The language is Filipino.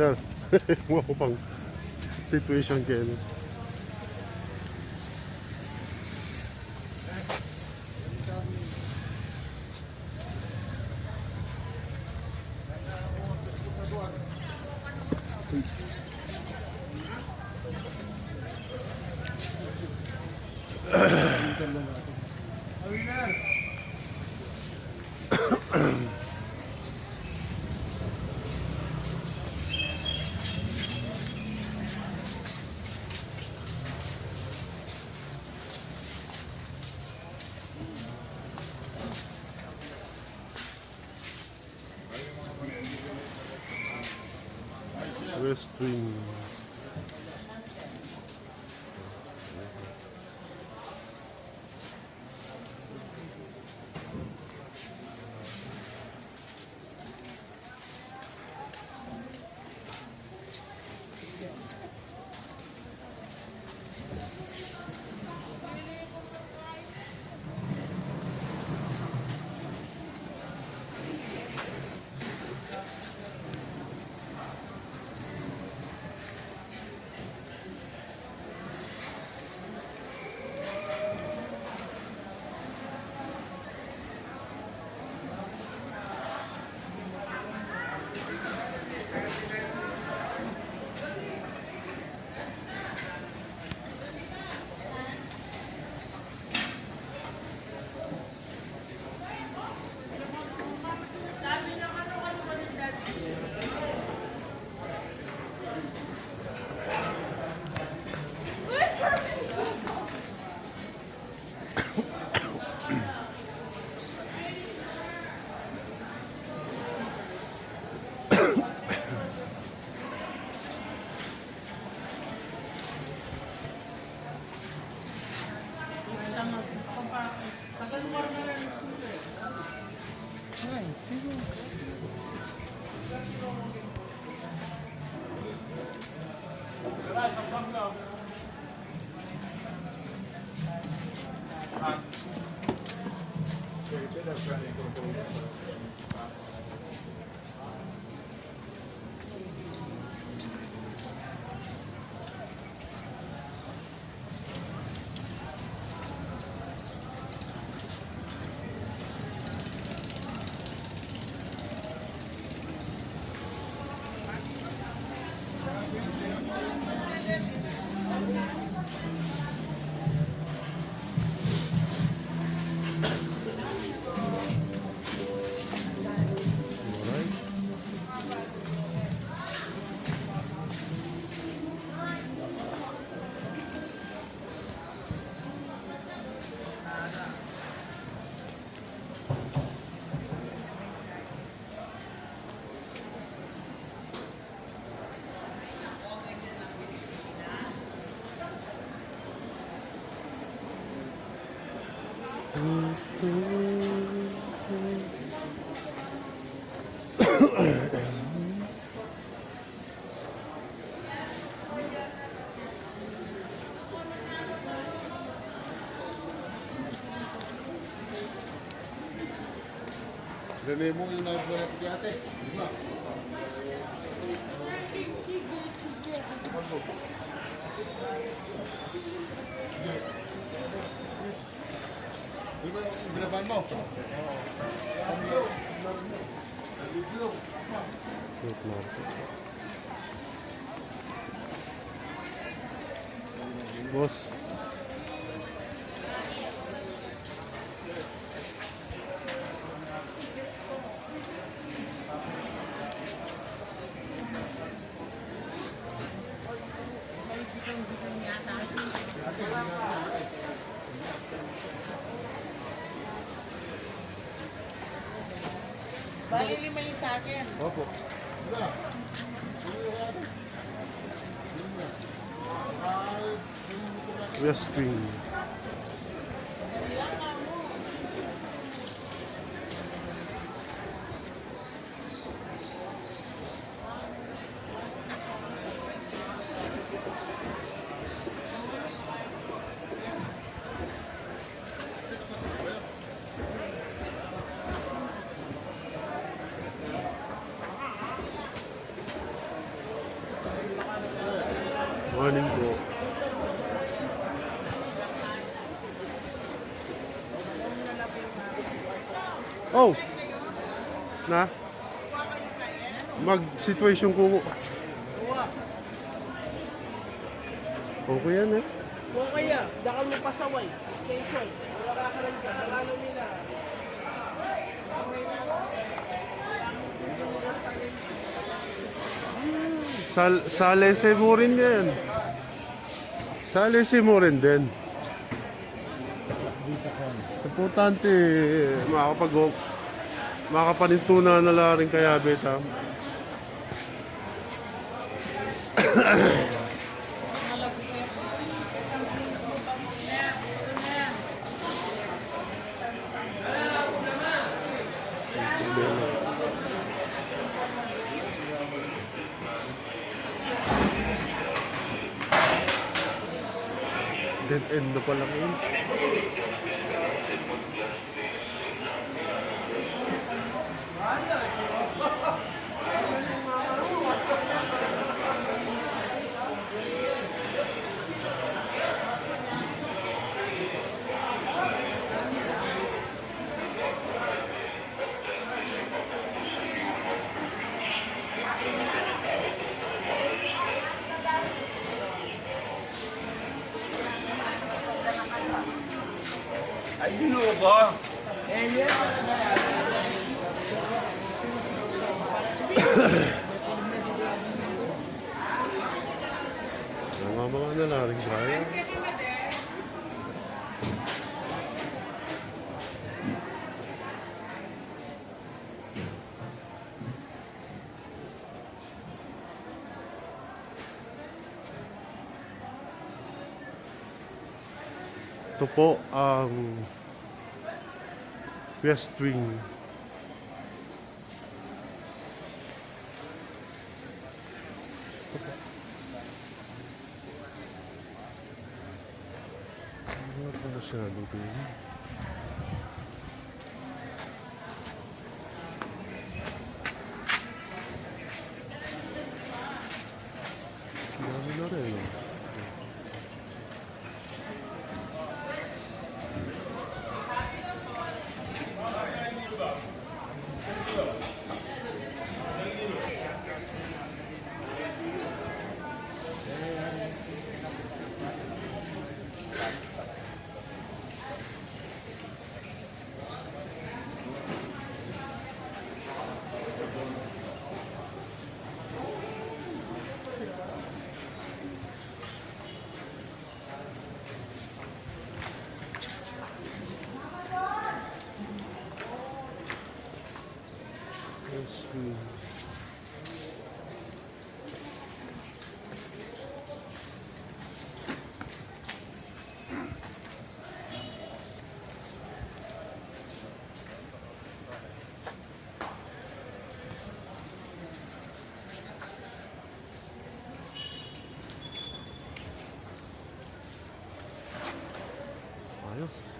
Sir, mo ko pang situation kayo. West Wing. Dali mo yung nag-bulat di ate. Di ba? Di ba yung binaban mo? Fruit market. Boss. Bali 5 yung sa akin. Opo. West Wing. kailanganin ko. Oh! Na? Mag-situation ko. Okay yan eh. Okay ya, dakal mo pasaway. Tension. Wala ka rin ka. Ano nila? Salese mo rin yan. Salese mo rin din. Importante, makapanintuna na lang rin kaya beta. Dead end na pala yun. Ay, ginoo ko. Mga na lang rin kaya. Ito po ang West Wing. Ano pa masyado din? Dami na rin. West Wing. Ayos.